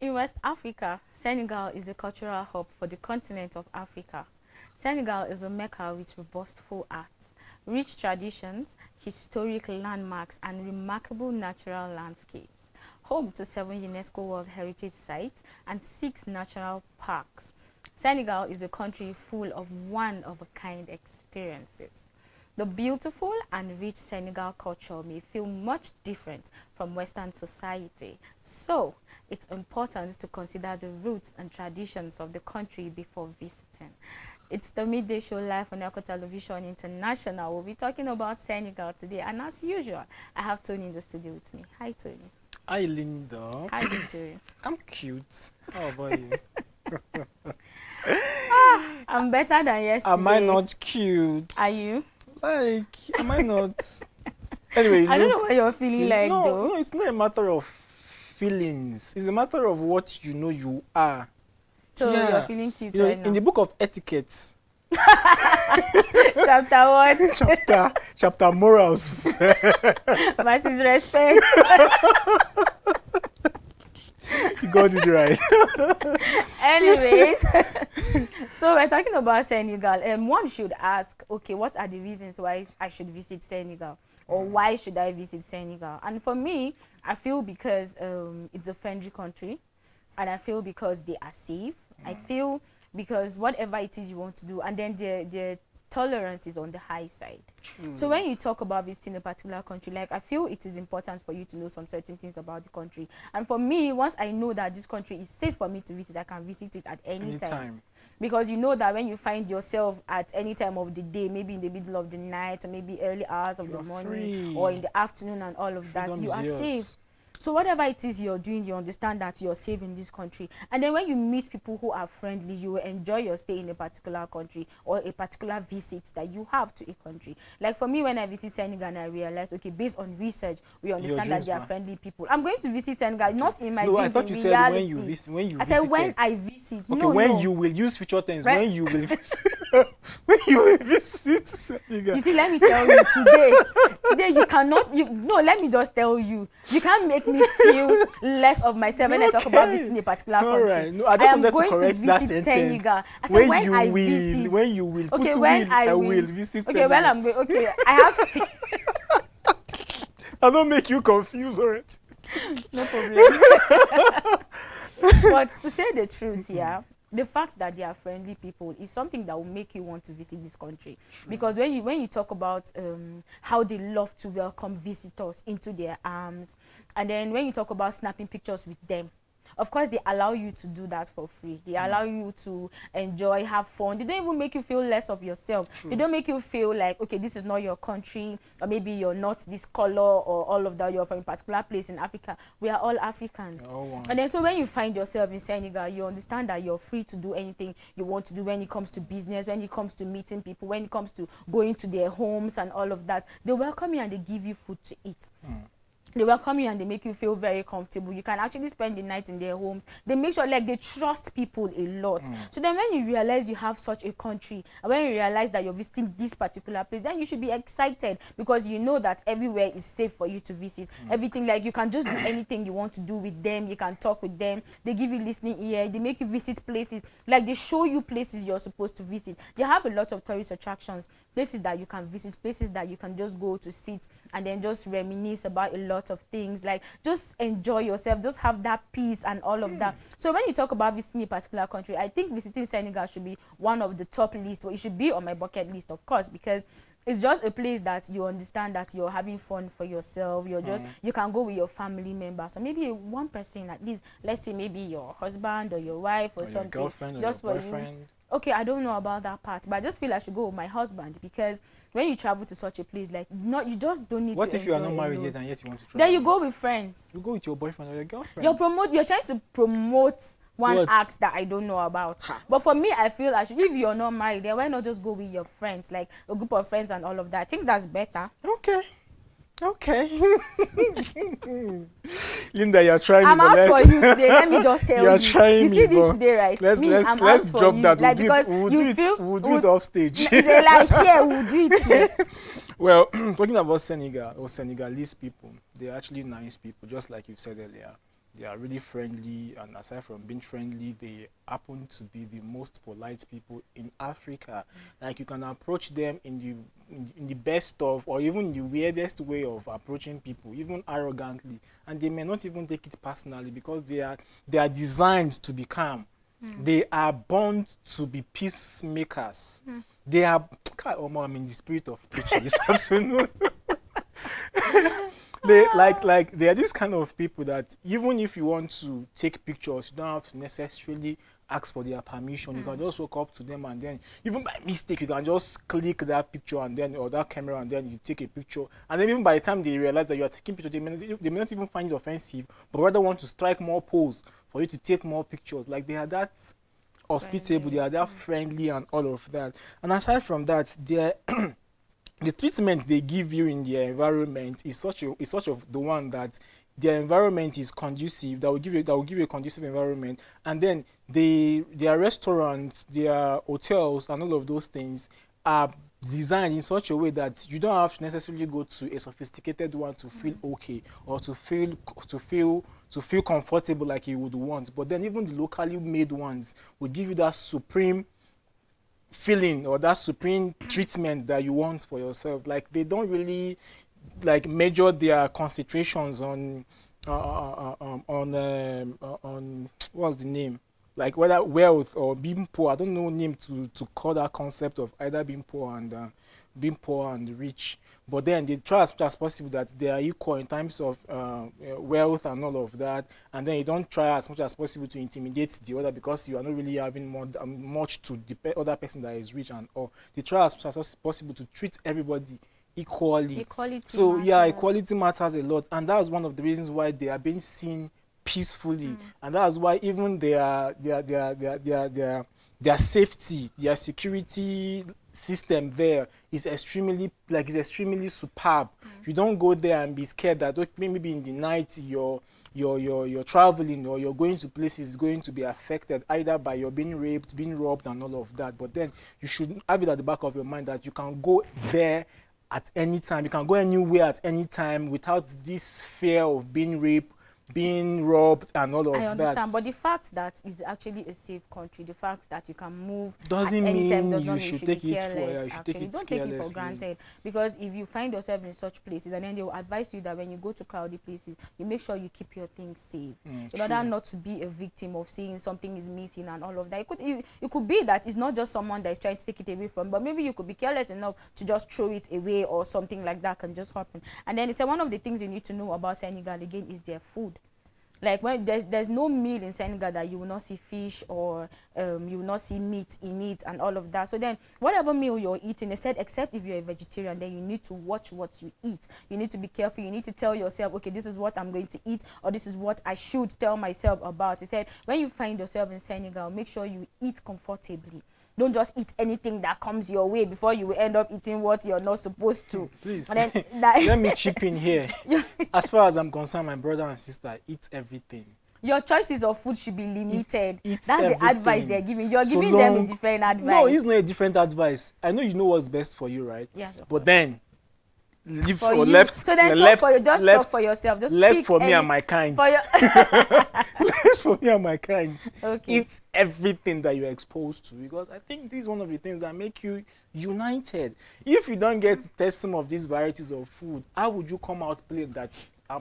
In West Africa, Senegal is a cultural hub for the continent of Africa. Senegal is a mecca with robustful arts, rich traditions, historic landmarks, and remarkable natural landscapes. Home to 7 UNESCO World Heritage Sites and 6 national parks, Senegal is a country full of one-of-a-kind experiences. The beautiful and rich Senegal culture may feel much different from Western society, so it's important to consider the roots and traditions of the country before visiting. It's the Midday Show live on Echo Television International. We'll be talking about Senegal today, and as usual, I have Tony in the studio with me. Hi, Tony. Hi, Linda. How you doing? I'm cute. How about you? I'm better than yesterday. Am I not cute? Are you? Like, am I not? Anyway, I don't know what you're feeling like, though. No, it's not a matter of feelings. It's a matter of what you know you are. So Yeah. you're feeling cute You know, right now. in the book of etiquette, Chapter 1, chapter morals, versus respect. you got it right. Anyways, so we're talking about Senegal. One should ask, okay, what are the reasons why I should visit Senegal? Or why should I visit Senegal? And for me, I feel because it's a friendly country. And I feel because they are safe. I feel because whatever it is you want to do, and then their tolerance is on the high side. So when you talk about visiting a particular country, like, I feel it is important for you to know some certain things about the country. And for me, once I know that this country is safe for me to visit, I can visit it at any time. Because you know that when you find yourself at any time of the day, maybe in the middle of the night or maybe early hours of the morning free. or in the afternoon and all of that, Freedom you is are yours. safe. So whatever it is you're doing, you understand that you're safe in this country. And then when you meet people who are friendly, you will enjoy your stay in a particular country or a particular visit that you have to a country. Like for me, when I visit Senegal, and I realized, okay, based on research, we understand that they are friendly people. I'm going to visit Senegal, not in my No, I dreams, thought in you reality. said when you visit. When you I said when visited. I visit. Okay, No, when no. you will use future tense. Right. When you will visit. When you will visit Senegal. You see, let me tell you today you cannot, no, let me just tell you, you can't make me feel less of myself when I talk about visiting a particular country. Right. No, I just am wanted to going correct to that visit sentence. Senegal. I said when I will, visit. when you will, Okay, put when will, I will visit Okay, Senegal. when I'm going, okay, I have I don't make you confused, alright? no problem. But to say the truth, yeah, the fact that they are friendly people is something that will make you want to visit this country. Because when you talk about how they love to welcome visitors into their arms, and then when you talk about snapping pictures with them, of course they allow you to do that for free. They allow you to enjoy, have fun. They don't even make you feel less of yourself. They don't make you feel like, okay, this is not your country, or maybe you're not this color or all of that, you're from a particular place in Africa. We are all Africans. And then so when you find yourself in Senegal, you understand that you're free to do anything you want to do when it comes to business, when it comes to meeting people, when it comes to going to their homes and all of that. They welcome you and they give you food to eat. They welcome you and they make you feel very comfortable. You can actually spend the night in their homes. They make sure, like, they trust people a lot. So then when you realize you have such a country, and when you realize that you're visiting this particular place, then you should be excited because you know that everywhere is safe for you to visit. Everything, like, you can just do anything you want to do with them. You can talk with them. They give you listening ear. They make you visit places. Like, they show you places you're supposed to visit. They have a lot of tourist attractions, places that you can visit, places that you can just go to sit and then just reminisce about a lot of things, like just enjoy yourself, just have that peace and all of that. So when you talk about visiting a particular country, I think visiting Senegal should be one of the top lists. Well, it should be on my bucket list, of course, because it's just a place that you understand that you're having fun for yourself. You're just you can go with your family members, or maybe one person at least. Let's say maybe your husband or your wife or something. Your girlfriend or just your for boyfriend. you. Okay, I don't know about that part, but I just feel I should go with my husband, because when you travel to such a place, like, you just don't need What to if you are not enjoy married alone. yet and yet you want to travel? Then you go with friends. You go with your boyfriend or your girlfriend. You're trying to promote one What? act that I don't know about. But for me, I feel if you're not married, then why not just go with your friends, like a group of friends and all of that? I think that's better. Okay. Linda, you're trying. I'm out for you today. Let me just tell you. You're trying. You see this today, right? Let's I'm drop that. Like, We'll do it off stage. Like, here, we'll do it here. Well, talking about Senegal or Senegalese people, they're actually nice people, just like you said earlier. They are really friendly, and aside from being friendly, they happen to be the most polite people in Africa. Like, you can approach them in the best of, or even the weirdest way of approaching people, even arrogantly, and they may not even take it personally, because they are designed to be calm. They are born to be peacemakers. They are, I'm in the spirit of preaching this afternoon. They are these kind of people that even if you want to take pictures, you don't have to necessarily ask for their permission. You can just walk up to them, and then even by mistake you can just click that picture and then, or that camera, and then you take a picture. And then even by the time they realize that you are taking pictures, they may not even find it offensive, but rather want to strike more pose for you to take more pictures. Like, they are that hospitable, they are that friendly and all of that. And aside from that, they're the treatment they give you in their environment is such of the one that their environment is conducive, that will give you a conducive environment. And then their restaurants, their hotels, and all of those things are designed in such a way that you don't have to necessarily go to a sophisticated one to feel okay, or to feel comfortable like you would want. But then even the locally made ones will give you that supreme feeling, or that supreme treatment that you want for yourself. Like, they don't really like measure their concentrations on what's the name, like whether wealth or being poor. I don't know name to call that concept of either being poor and rich. But then they try as much as possible that they are equal in terms of wealth and all of that. And then you don't try as much as possible to intimidate the other, because you are not really having much to the other person that is rich and all. They try as much as possible to treat everybody equally. Equality matters. Equality matters a lot, and that's one of the reasons why they are being seen peacefully. And that's why even their safety, their security system there is extremely superb. You don't go there and be scared that maybe in the night you're traveling, or you're going to places going to be affected either by your being raped, being robbed, and all of that. But then you should have it at the back of your mind that you can go there at any time. You can go anywhere at any time without this fear of being raped, being robbed, and all of that. I understand, but the fact that it's actually a safe country, the fact that you can move doesn't at any time mean does not you mean should you take should be it for careless. you should take it Don't take it for carelessly. granted, because if you find yourself in such places, and then they will advise you that when you go to crowded places, you make sure you keep your things safe, in order not to be a victim of seeing something is missing and all of that. It could be that it's not just someone that is trying to take it away from, but maybe you could be careless enough to just throw it away, or something like that can just happen. And then he said one of the things you need to know about Senegal again is their food. Like, when there's no meal in Senegal that you will not see fish, or you will not see meat in it and all of that. So then whatever meal you're eating, they said, except if you're a vegetarian, then you need to watch what you eat. You need to be careful. You need to tell yourself, okay, this is what I'm going to eat, or this is what I should tell myself about. He said, when you find yourself in Senegal, make sure you eat comfortably. Don't just eat anything that comes your way, before you will end up eating what you're not supposed to. Please, and then let me chip in here. As far as I'm concerned, my brother and sister, eat everything. Your choices of food should be limited. Eat That's everything. the advice they're giving. You're So giving them a long- different advice. No, it's not a different advice. I know you know what's best for you, right? Yes, of But then, leave for or you. left. So then left, talk for you. Just left, talk for yourself. Just left pick for me any- and my kind. For your Left for me and my kind. Okay. Eat everything that you're exposed to, because I think this is one of the things that make you united. If you don't get to test some of these varieties of food, how would you come out playing that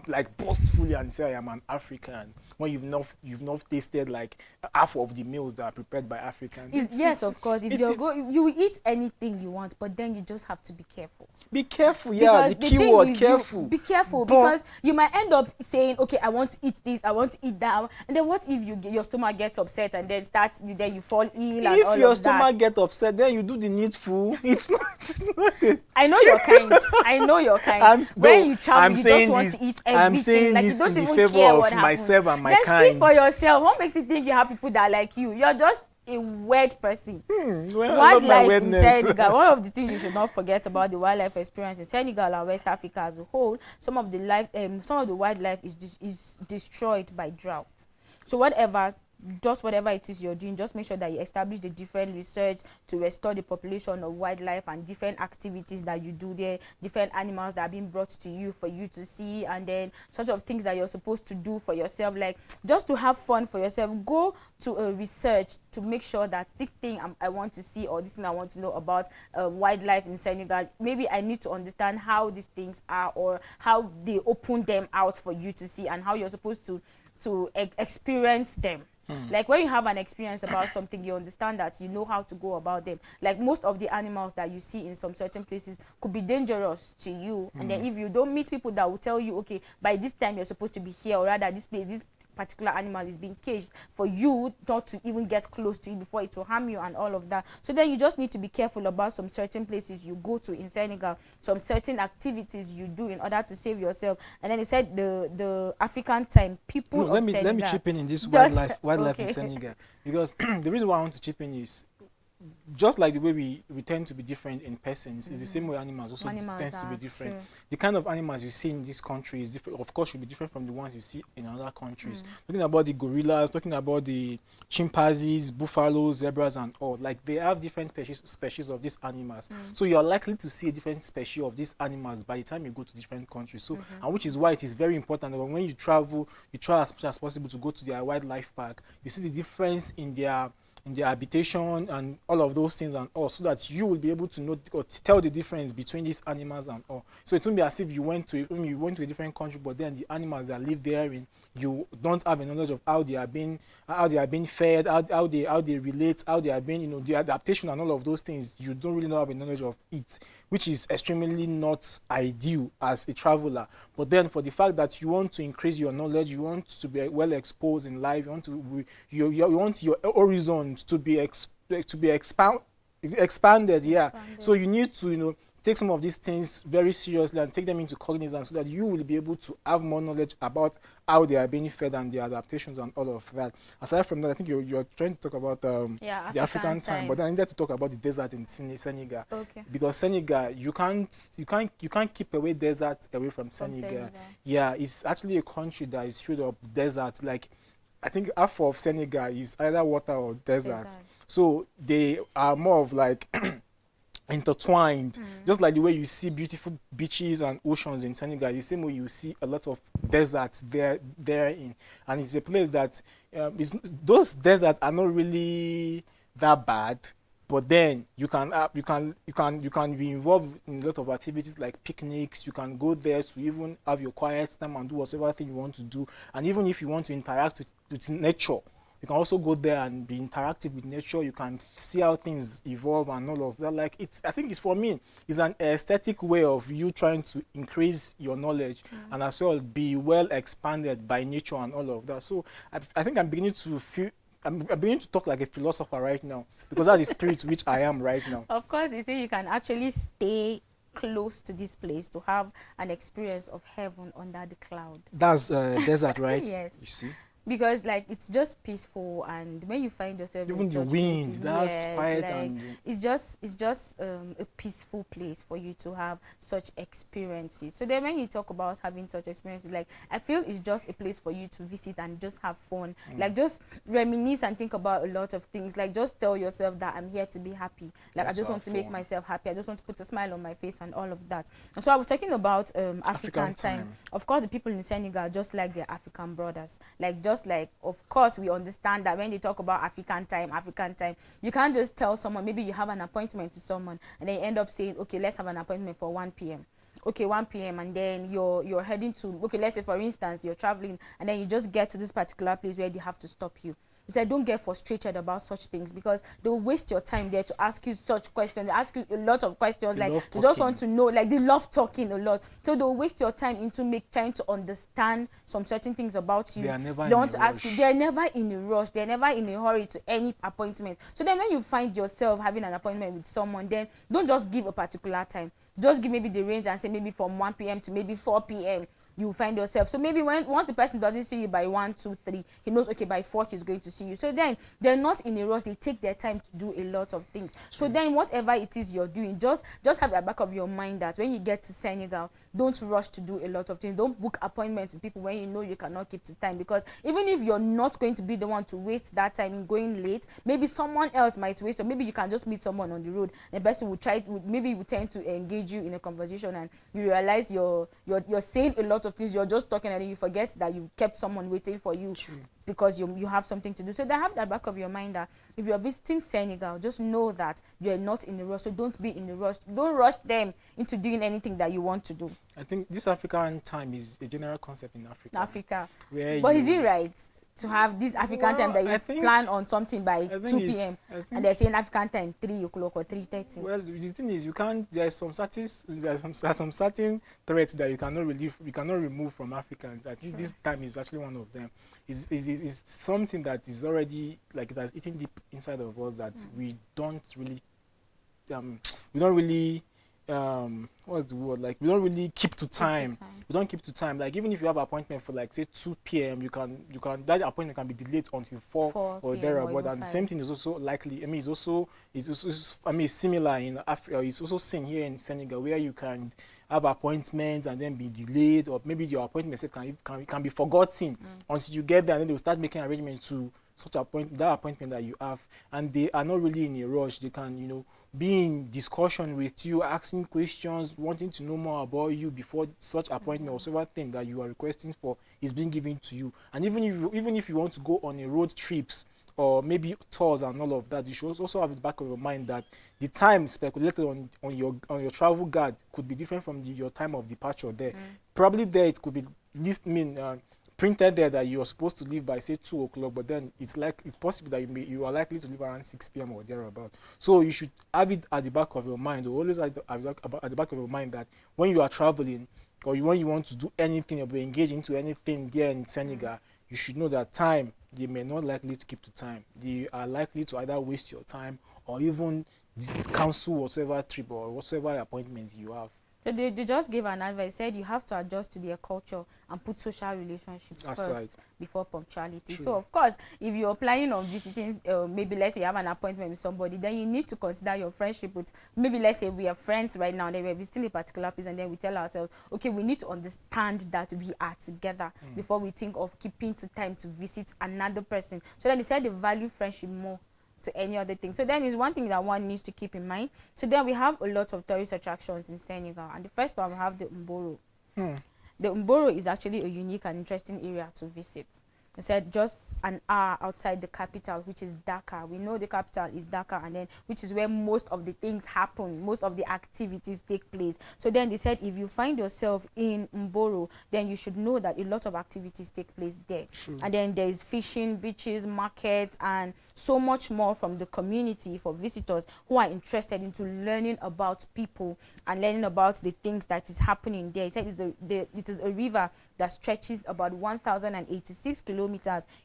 like boastfully and say I am an African, when you've not tasted like half of the meals that are prepared by Africans? Yes, of course. If you eat anything you want, but then you just have to be careful. Be careful, yeah. Because The key word, careful. Be careful, But- because you might end up saying, okay, I want to eat this, I want to eat that, and then what if your stomach gets upset, and then you fall ill, and all If your of stomach that. get upset, then you do the needful. It's not I know your kind. I know your kind. When you travel, you just want to eat everything. I'm saying like, this you don't in the even favor care of what myself happens. and my Then kind. speak for yourself. What makes you think you have people that are like you? You're just a weird person. Well, I love my Wildlife in weirdness. Senegal. One of the things you should not forget about the wildlife experience in Senegal and West Africa as a whole, some of the wildlife is destroyed by drought. So whatever just whatever it is you're doing, just make sure that you establish the different research to restore the population of wildlife and different activities that you do there, different animals that are being brought to you for you to see, and then sort of things that you're supposed to do for yourself, like just to have fun for yourself. Go to a research to make sure that this thing I want to see, or this thing I want to know about wildlife in Senegal, maybe I need to understand how these things are, or how they open them out for you to see, and how you're supposed to experience them. Like when you have an experience about something, you understand that you know how to go about them. Like most of the animals that you see in some certain places could be dangerous to you, and then if you don't meet people that will tell you, okay, by this time you're supposed to be here, or rather this place, this particular animal is being caged, for you not to even get close to it before it will harm you and all of that. So then you just need to be careful about some certain places you go to in Senegal, some certain activities you do in order to save yourself. And then he said the African time, people of Senegal. Let me chip in this wildlife okay. in Senegal, because the reason why I want to chip in is, just like the way we tend to be different in persons, is the same way animals also tends to be different. True. The kind of animals you see in this country is different, of course, should be different from the ones you see in other countries. Talking about the gorillas, talking about the chimpanzees, buffaloes, zebras, and all, like they have different species of these animals. So you are likely to see a different species of these animals by the time you go to different countries. So, and which is why it is very important that when you travel, you try as much as possible to go to their wildlife park. You see the difference in their habitation and all of those things and all, so that you will be able to know or tell the difference between these animals and all. So it won't be as if you went to a different country, but then the animals that live therein, you don't have a knowledge of how they are being fed, how they relate, how they are being, the adaptation and all of those things. You don't really have a knowledge of it, which is extremely not ideal as a traveler. But then for the fact that you want to increase your knowledge, you want to be well exposed in life, you want your horizon to be expanded. So you need to take some of these things very seriously and take them into cognizance, so that you will be able to have more knowledge about how they are being fed and their adaptations and all of that. Aside from that, I think you're trying to talk about the African time, but then I needed to talk about the desert in Senegal. Okay. Because Senegal, you can't keep away desert away from Senegal. Yeah, it's actually a country that is filled up desert. Like, I think half of Senegal is either water or desert. So they are more of like intertwined, just like the way you see beautiful beaches and oceans in Senegal, the same way you see a lot of deserts therein. And it's a place that those deserts are not really that bad, but then you can be involved in a lot of activities like picnics. You can go there to even have your quiet time and do whatever thing you want to do. And even if you want to interact with nature, you can also go there and be interactive with nature. You can see how things evolve and all of that. Like, I think it's, for me, it's an aesthetic way of you trying to increase your knowledge and as well be well expanded by nature and all of that. So I think I'm beginning to talk like a philosopher right now, because that's the spirit which I am right now. Of course, you see, you can actually stay close to this place to have an experience of heaven under the cloud. That's desert, right? Yes. You see? Because like it's just peaceful, and when you find yourself even in the such wind, places, that's quiet, like, and it's just a peaceful place for you to have such experiences. So then when you talk about having such experiences, like I feel it's just a place for you to visit and just have fun, like just reminisce and think about a lot of things. Like just tell yourself that I'm here to be happy, like I just want to make myself happy, I just want to put a smile on my face and all of that. And so I was talking about African time. Of course, the people in Senegal just like their African brothers, like just like, of course, we understand that when they talk about African time, you can't just tell someone, maybe you have an appointment with someone and then you end up saying, okay, let's have an appointment for 1 p.m. Okay, 1 p.m. and then you're heading to, okay, let's say for instance you're traveling and then you just get to this particular place where they have to stop you. He said, don't get frustrated about such things, because they'll waste your time there to ask you such questions. They ask you a lot of questions, like they just want to know, like they love talking a lot. So they'll waste your time into trying to understand some certain things about you. They are never they want to ask you. They're never in a rush. They're never in a hurry to any appointment. So then when you find yourself having an appointment with someone, then don't just give a particular time. Just give maybe the range and say maybe from 1 p.m. to maybe 4 p.m. you find yourself. So maybe once the person doesn't see you by 1, 2, 3, he knows, okay, by 4 he's going to see you. So then they're not in a rush. They take their time to do a lot of things. So then whatever it is you're doing, just have at the back of your mind that when you get to Senegal, don't rush to do a lot of things. Don't book appointments with people when you know you cannot keep to time, because even if you're not going to be the one to waste that time in going late, maybe someone else might waste, or maybe you can just meet someone on the road, and the person maybe will tend to engage you in a conversation, and you realize you're saying a lot of things, you're just talking, and then you forget that you kept someone waiting for you. True. Because you have something to do. So they have that back of your mind that if you're visiting Senegal, just know that you're not in a rush. So don't be in a rush. Don't rush them into doing anything that you want to do. I think this African time is a general concept in Africa. But is it right to have this African time that you plan on something by 2 p.m. and they're saying African time 3 o'clock or 3:30? Well, the thing is, there's some certain threats that you cannot remove from Africans. I think this time is actually one of them. It's something that is already like that's eating deep inside of us that we don't really what's the word, like we don't really keep to time. We don't keep to time. Like even if you have an appointment for like say 2 p.m. you can that appointment can be delayed until 4 or thereabout. And the same thing is also likely, it's similar in Africa. It's also seen here in Senegal, where you can have appointments and then be delayed, or maybe your appointment can be forgotten until you get there, and then they will start making arrangements to that appointment that you have, and they are not really in a rush. They can be in discussion with you, asking questions, wanting to know more about you before such appointment or whatever thing that you are requesting for is being given to you. And even if you want to go on a road trips or maybe tours and all of that, you should also have in the back of your mind that the time speculated on your travel guide could be different from your time of departure there. Probably there it could be printed there that you are supposed to leave by say 2 o'clock, but then it's possible that you are likely to leave around 6 p.m. or thereabout. So you should have it at the back of your mind, or always at the back of your mind, that when you are traveling or when you want to do anything or be engaged into anything there in Senegal, you should know that time, they may not likely to keep to time. They are likely to either waste your time or even cancel whatever trip or whatever appointment you have. So they just gave an advice, said you have to adjust to their culture and put social relationships first before punctuality. True. So of course, if you're planning on visiting, maybe let's say you have an appointment with somebody, then you need to consider your friendship with, maybe let's say we are friends right now, then we're visiting a particular place, and then we tell ourselves, okay, we need to understand that we are together before we think of keeping to time to visit another person. So then they said they value friendship more to any other thing. So then is one thing that one needs to keep in mind. So then we have a lot of tourist attractions in Senegal, and the first one we have the Mboro. The Mboro is actually a unique and interesting area to visit. I said just an hour outside the capital, which is Dakar. We know the capital is Dakar, and then which is where most of the things happen, most of the activities take place. So then they said if you find yourself in Mboro, then you should know that a lot of activities take place there. True. And then there is fishing, beaches, markets, and so much more from the community for visitors who are interested into learning about people and learning about the things that is happening there. He said it is a river that stretches about 1,086 kilometers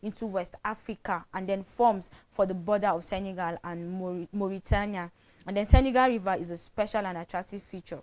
into West Africa, and then forms for the border of Senegal and Mauritania. And then Senegal River is a special and attractive feature,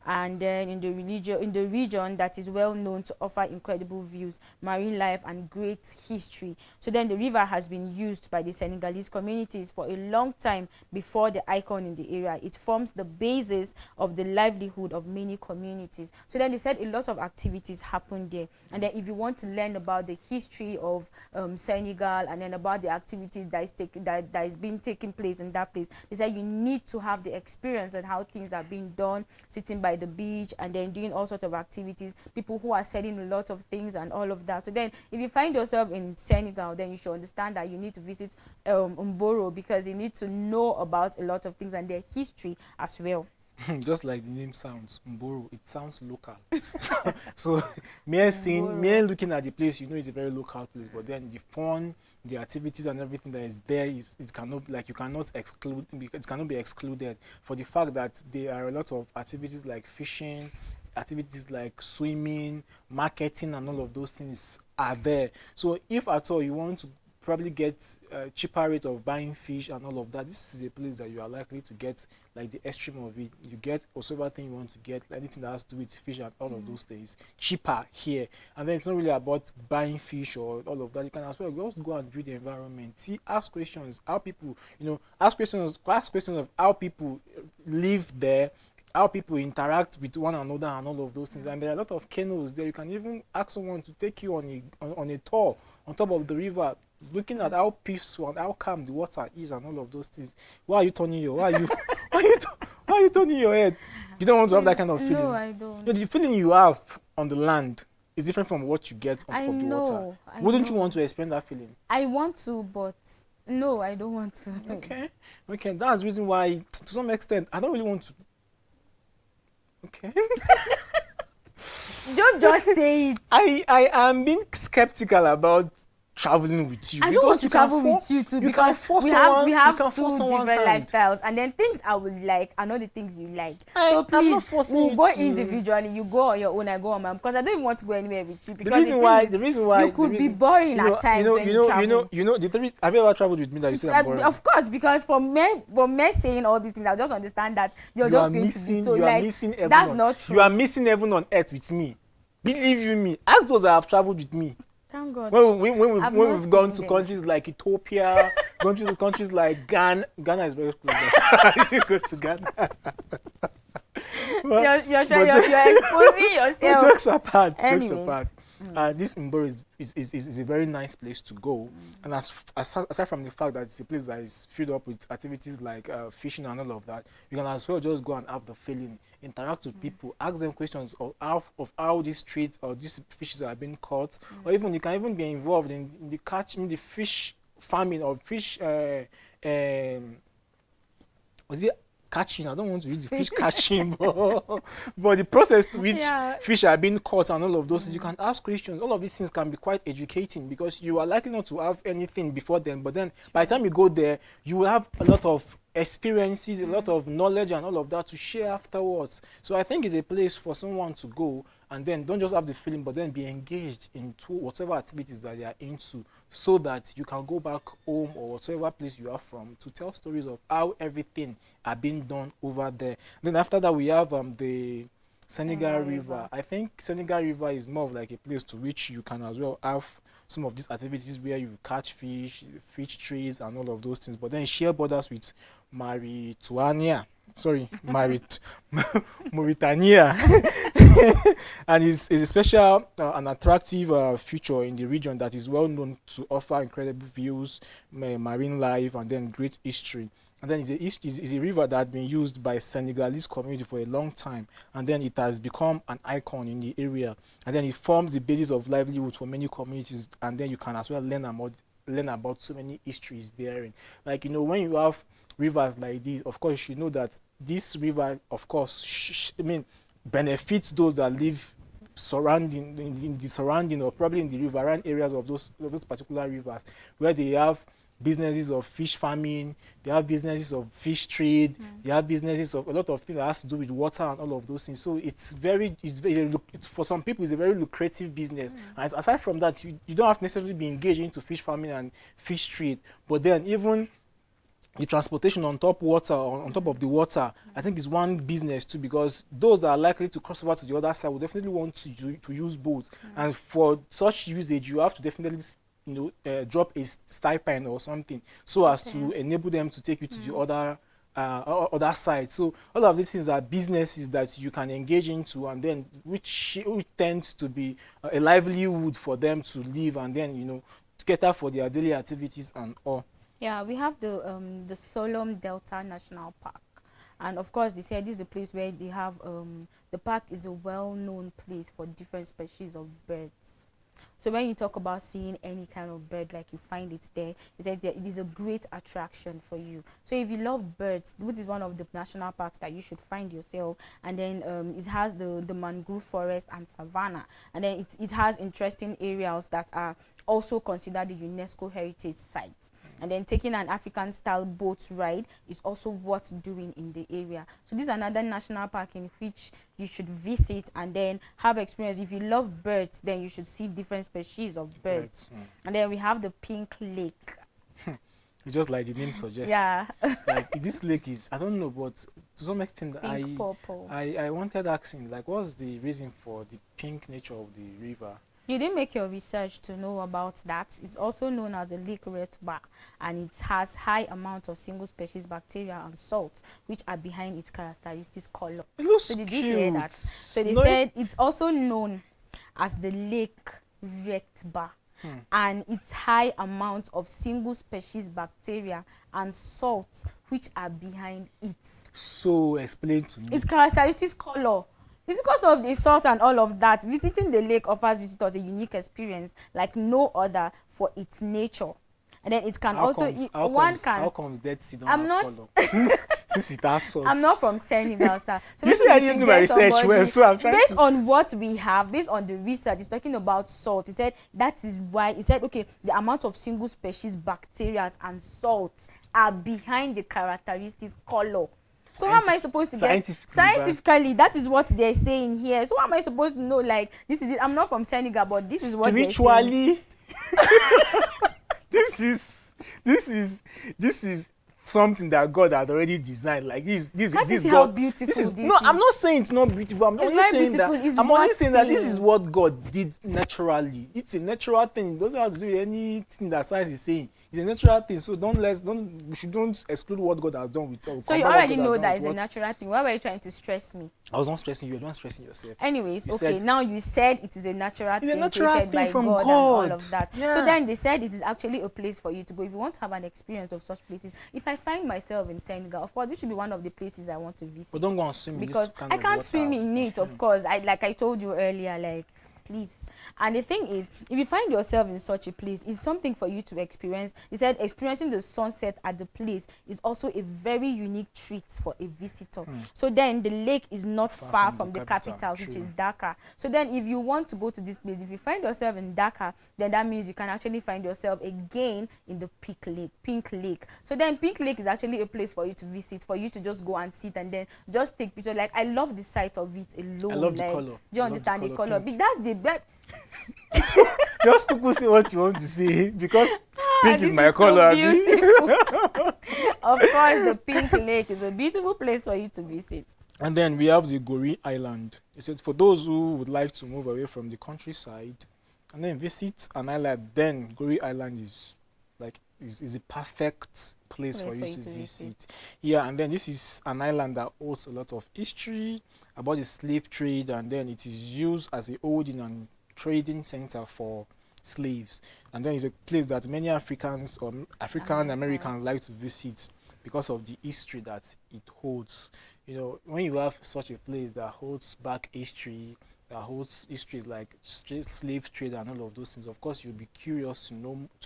and then in the region that is well known to offer incredible views, marine life, and great history. So then the river has been used by the Senegalese communities for a long time before the icon in the area. It forms the basis of the livelihood of many communities. So then they said a lot of activities happen there, and then if you want to learn about the history of Senegal, and then about the activities that is being taking place in that place, they said you need to have the experience and how things are being done, sitting by the beach and then doing all sorts of activities, people who are selling a lot of things and all of that. So then if you find yourself in Senegal, then you should understand that you need to visit Mboro, because you need to know about a lot of things and their history as well. Just like the name sounds, Mboro, it sounds local. So mere looking at the place, you know it's a very local place, but then the fun, the activities and everything that is there, it cannot be excluded for the fact that there are a lot of activities like fishing, activities like swimming, marketing, and all of those things are there. So if at all you want to probably get cheaper rate of buying fish and all of that. This is a place that you are likely to get like the extreme of it. You get whatever thing you want to get, like anything that has to do with fish and all of those things, cheaper here. And then it's not really about buying fish or all of that. You can as well just go and view the environment, see, ask questions, how people, ask questions of how people live there, how people interact with one another and all of those things. And there are a lot of canoes there. You can even ask someone to take you on a tour on top of the river, looking at how peaceful and how calm the water is and all of those things. Why are you turning your why are you turning your head? You don't want to have that kind of feeling. No, I don't. The feeling you have on the land is different from what you get on top of the water. Wouldn't you want to experience that feeling? I want to, but no, I don't want to. Okay. That's the reason why, to some extent, I don't really want to. Okay. Don't just say it. I am being skeptical about traveling with you. I don't want to travel with you too, because we have two different lifestyles, and then things I would like are not the things you like. So please, we'll go individually. You go on your own, I go on my own, because I don't even want to go anywhere with you. Because the reason why you could be boring at times when you travel. Have you ever traveled with me that you say I'm boring? Of course, because for men saying all these things, I just understand that you're just going to be so like, that's not true. You are missing heaven on earth with me. Believe you me. Ask those that have traveled with me. Thank God. When we've gone to countries like Ethiopia, gone to countries like Ghana. Ghana is very close. You go to Ghana. You're exposing yourself. Jokes apart. This Mboro is a very nice place to go. And aside from the fact that it's a place that is filled up with activities like fishing and all of that, you can as well just go and have the feeling, interact with people, ask them questions of how this trade or these fishes are being caught, or even you can even be involved in the fish farming or fish was it catching? I don't want to use the fish catching, but the process to which fish are being caught and all of those, you can ask questions. All of these things can be quite educating, because you are likely not to have anything before then, but then by the time you go there, you will have a lot of experiences, a lot of knowledge and all of that to share afterwards. So I think it's a place for someone to go and then don't just have the feeling, but then be engaged into whatever activities that they are into, so that you can go back home or whatever place you are from to tell stories of how everything are being done over there. Then after that, we have the Senegal River. I think Senegal River is more of like a place to which you can as well have some of these activities where you catch fish, fish trees and all of those things, but then share borders with Mauritania, and it's a special and attractive feature in the region that is well known to offer incredible views, marine life, and then great history. And then it's a river that has been used by Senegalese community for a long time, and then it has become an icon in the area, and then it forms the basis of livelihood for many communities. And then you can as well learn about so many histories therein. Like, when you have rivers like this, of course you should know that this river, of course, benefits those that live in the surrounding or probably in the riverine areas of those particular rivers, where they have businesses of fish farming, they have businesses of fish trade, they have businesses of a lot of things that has to do with water and all of those things. So it's for some people it's a very lucrative business. And aside from that, you don't have to necessarily be engaged into fish farming and fish trade, but then even the transportation on top of the water, I think is one business too, because those that are likely to cross over to the other side will definitely want to use boats, and for such usage you have to definitely drop a stipend or something, so as to enable them to take you to the other side. So all of these things are businesses that you can engage into, and then which tends to be a livelihood for them to live, and then to cater for their daily activities and all. Yeah, we have the Solom Delta National Park, and of course they said this is the place where they have the park is a well-known place for different species of birds. So when you talk about seeing any kind of bird, like you find it there, it is a great attraction for you. So if you love birds, which is one of the national parks that you should find yourself, and then it has the mangrove forest and savanna, and then it has interesting areas that are also considered the UNESCO heritage sites. And then taking an African style boat ride is also worth doing in the area. So this is another national park in which you should visit and then have experience. If you love birds, then you should see different species of birds. And then we have the Pink Lake. It's just like the name suggests. Yeah. Like this lake is, I don't know, but to some extent Purple. I wanted asking, like, what's the reason for the pink nature of the river? You didn't make your research to know about that. It's also known as the Lake Retba, and it has high amounts of single species bacteria and salts, which are behind its characteristic color. It looks So did cute. you hear that? So they said it's also known as the Lake Retba. And its high amounts of single species bacteria and salts which are behind it. So explain to me. Its characteristic color. It's because of the salt and all of that. Visiting the lake offers visitors a unique experience like no other for its nature. And then it can How also comes Dead Sea don't I'm have not color? Since it has salt. I'm not from Senegal, sir. So you see, I didn't do my research well, so I'm trying based on what we have, based on the research, it's talking about salt. He said that is why he said, okay, the amount of single species bacteria and salts are behind the characteristic color. So how am I supposed to get scientifically? That is what they're saying here. So how am I supposed to know? Like, this is it. I'm not from Senegal, but this is what they're saying. this is something that God had already designed. Like this is God, how beautiful this is. No, I'm not saying it's not beautiful. I'm only saying that this is what God did naturally. It's a natural thing. It doesn't have to do with anything that science is saying. It's a natural thing. So we shouldn't exclude what God has done with us. So you already know that it's a natural thing. Why were you trying to stress me? I was not stressing you. You're not stressing yourself. Anyways, okay. Now you said it is a natural thing created by from God and all of that. Yeah. So then they said it is actually a place for you to go if you want to have an experience of such places. If I find myself in Senegal, of course, this should be one of the places I want to visit. But don't go and swim because I can't swim in it. Of course, like I told you earlier, like please. And the thing is, if you find yourself in such a place, it's something for you to experience. He said experiencing the sunset at the place is also a very unique treat for a visitor. So then the lake is not far from the capital, which is Dakar. So then if you want to go to this place, if you find yourself in Dakar, then that means you can actually find yourself again in the Pink Lake. So then Pink Lake is actually a place for you to visit, for you to just go and sit and then just take pictures. Like I love the sight of it alone. I love like, the color. Do you understand the color? But that's the best. Just people say what you want to say because pink is my color. So of course, the Pink Lake is a beautiful place for you to visit. And then we have the Gori Island. It said for those who would like to move away from the countryside and then visit an island, then Gori Island is a perfect place for you to visit. Yeah, and then this is an island that holds a lot of history about the slave trade, and then it is used as a holding and trading center for slaves. And then it's a place that many Africans or African Americans like to visit because of the history that it holds. You know, when you have such a place that holds back history, that holds histories like slave trade and all of those things, of course you'll be curious to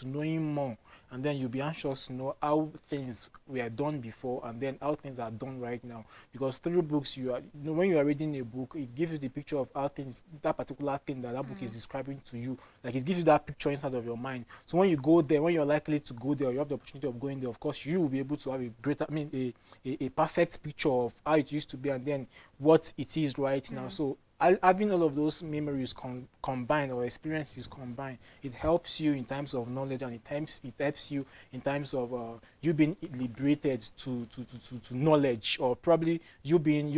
knowing more, and then you'll be anxious to know how things were done before and then how things are done right now. Because through books, when you are reading a book, it gives you the picture of how things, that particular thing that book is describing to you. Like it gives you that picture inside of your mind. So when you go there, when you're likely to go there, or you have the opportunity of going there, of course you will be able to have a perfect picture of how it used to be and then what it is right now. So having all of those memories combined or experiences combined, it helps you in terms of knowledge, and it helps you in terms of you being liberated to knowledge, or probably you being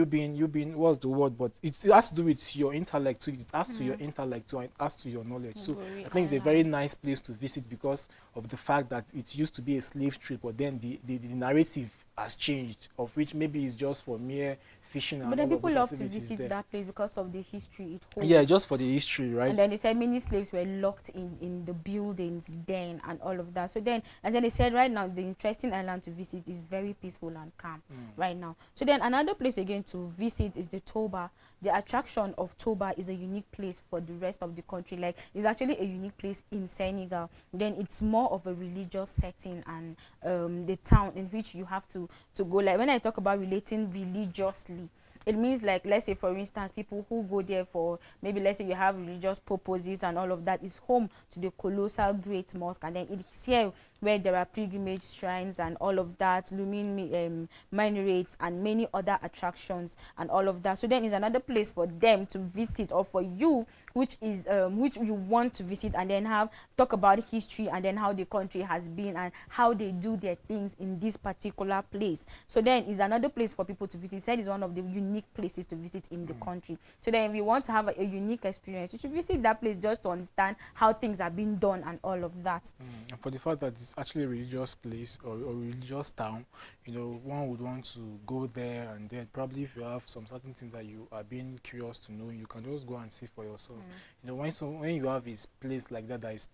what's the word? But it has to do with your intellect. It adds to your intellect, to it adds to your knowledge. So I think it's a very nice place to visit because of the fact that it used to be a slave trade, but then the narrative has changed, of which maybe it's just for mere fishing and but then all people of love those to activities visit there. that place because of the history it holds. Yeah, just for the history, right? And then they said many slaves were locked in the buildings then and all of that. So then, and then they said right now the interesting island to visit is very peaceful and calm right now. So then another place again to visit is the Toba. The attraction of Toba is a unique place for the rest of the country. Like it's actually a unique place in Senegal. Then it's more of a religious setting and the town in which you have to go. Like when I talk about relating religiously, it means like, let's say for instance, people who go there for maybe, let's say you have religious purposes and all of that, is home to the colossal great mosque, and then it is here where there are pilgrimage shrines and all of that, minarets and many other attractions and all of that. So then is another place for them to visit, or for you, which you want to visit, and then talk about history and then how the country has been and how they do their things in this particular place. So then is another place for people to visit. Said is one of the unique places to visit in the country. So then if you want to have a unique experience, you should visit that place just to understand how things are being done and all of that. And for the fact that it's actually a religious place or religious town, one would want to go there, and then probably if you have some certain things that you are being curious to know, you can just go and see for yourself. When you have a place like that is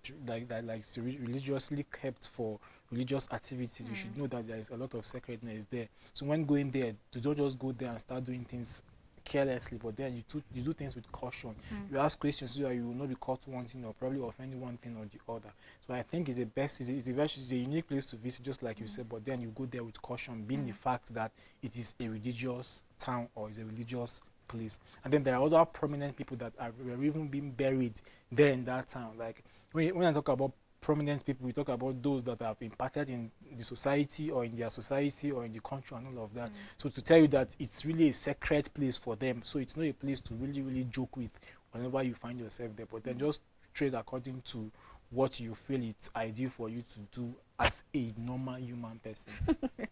religiously kept for religious activities, you should know that there is a lot of sacredness there. So when going there, you don't just go there and start doing things carelessly, but then you do things with caution. You ask questions so that you will not be caught wanting or probably offending one thing or the other. So I think it's a unique place to visit, just like you said, but then you go there with caution, being the fact that it is a religious town or is a religious place. And then there are other prominent people that were even being buried there in that town. Like when I talk about prominent people, we talk about those that have impacted in the society or in their society or in the country and all of that. So to tell you that it's really a sacred place for them, so it's not a place to really joke with whenever you find yourself there, but then just trade according to what you feel it's ideal for you to do as a normal human person.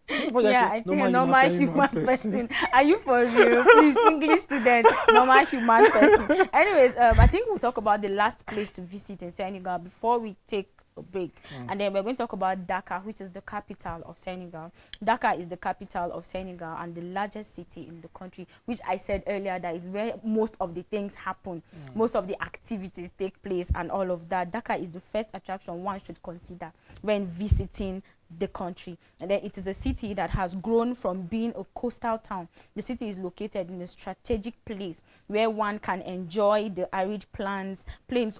I think a normal human person. Are you for real? Please, English student, normal human person. Anyways, I think we'll talk about the last place to visit in Senegal before we take a break. And then we're going to talk about Dakar, which is the capital of Senegal. Dakar is the capital of Senegal and the largest city in the country, which I said earlier that is where most of the things happen, most of the activities take place and all of that. Dakar is the first attraction one should consider when visiting the country. And then it is a city that has grown from being a coastal town. The city is located in a strategic place where one can enjoy the arid plains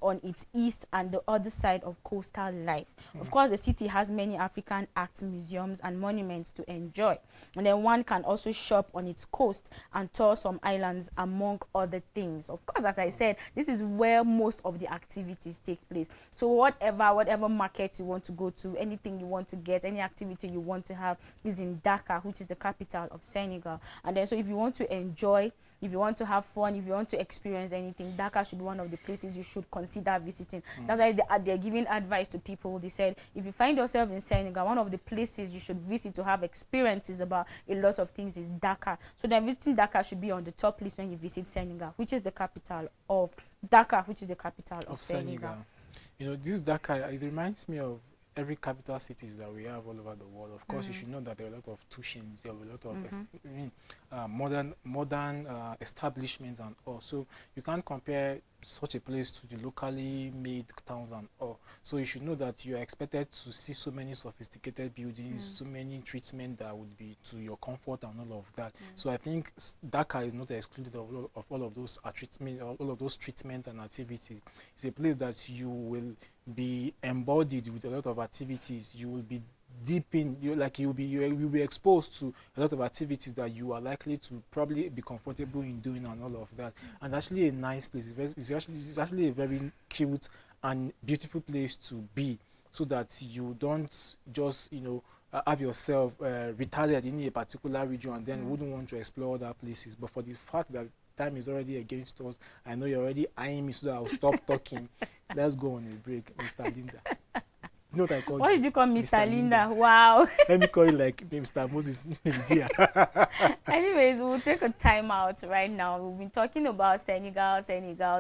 on its east and the other side of coastal life. Of course, the city has many African art museums and monuments to enjoy. And then one can also shop on its coast and tour some islands, among other things. Of course, as I said, this is where most of the activities take place. So whatever market you want to go to, anything you want to get, any activity you want to have is in Dakar, which is the capital of Senegal. And then so if you want to enjoy, if you want to have fun, if you want to experience anything, Dakar should be one of the places you should consider visiting. That's why they're giving advice to people. They said if you find yourself in Senegal, one of the places you should visit to have experiences about a lot of things is Dakar. So then visiting Dakar should be on the top list when you visit Senegal, which is the capital of Dakar, which is the capital of Senegal. This Dakar, it reminds me of every capital cities that we have all over the world. Of course, you should know that there are a lot of tuitions, there are a lot of modern establishments and all. So you can't compare such a place to the locally made towns and all. So you should know that you are expected to see so many sophisticated buildings, so many treatment that would be to your comfort and all of that. So I think Dakar is not excluded of all of those treatment and activities. It's a place that you will be embodied with a lot of activities. You will be deep in, you'll be exposed to a lot of activities that you are likely to probably be comfortable in doing and all of that. And actually a nice place. It's actually a very cute and beautiful place to be, so that you don't just have yourself retarded in a particular region and then wouldn't want to explore other places. But for the fact that time is already against us, I know you're already eyeing me so that I'll stop talking. Let's go on a break, Mr. Linda. You know what I call What did you call Mr. Linda? Wow. Let me call you like Mr. Moses. Anyways, we'll take a time out right now. We've been talking about Senegal,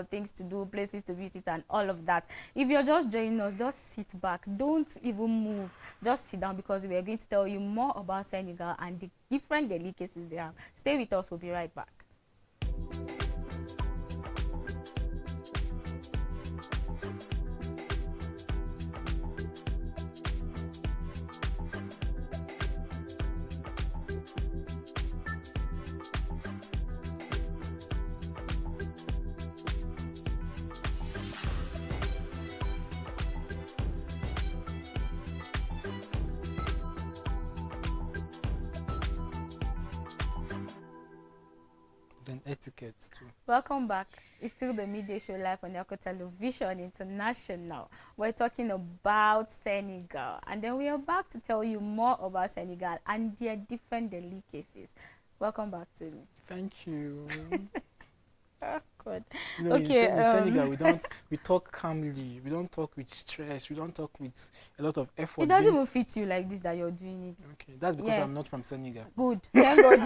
things to do, places to visit and all of that. If you're just joining us, just sit back. Don't even move. Just sit down, because we are going to tell you more about Senegal and the different delicacies they have. Stay with us. We'll be right back. then etiquette too. Welcome back. It's still the Midday Show live on Yako Television International. We're talking about Senegal, and then we are back to tell you more about Senegal and their different delicacies. Welcome back to me. Thank you. Oh, good. You know, Okay. in Senegal, we talk calmly. We don't talk with stress. We don't talk with a lot of effort. It doesn't even fit you like this that you're doing it. Okay, that's because I'm not from Senegal. Good. Thank God.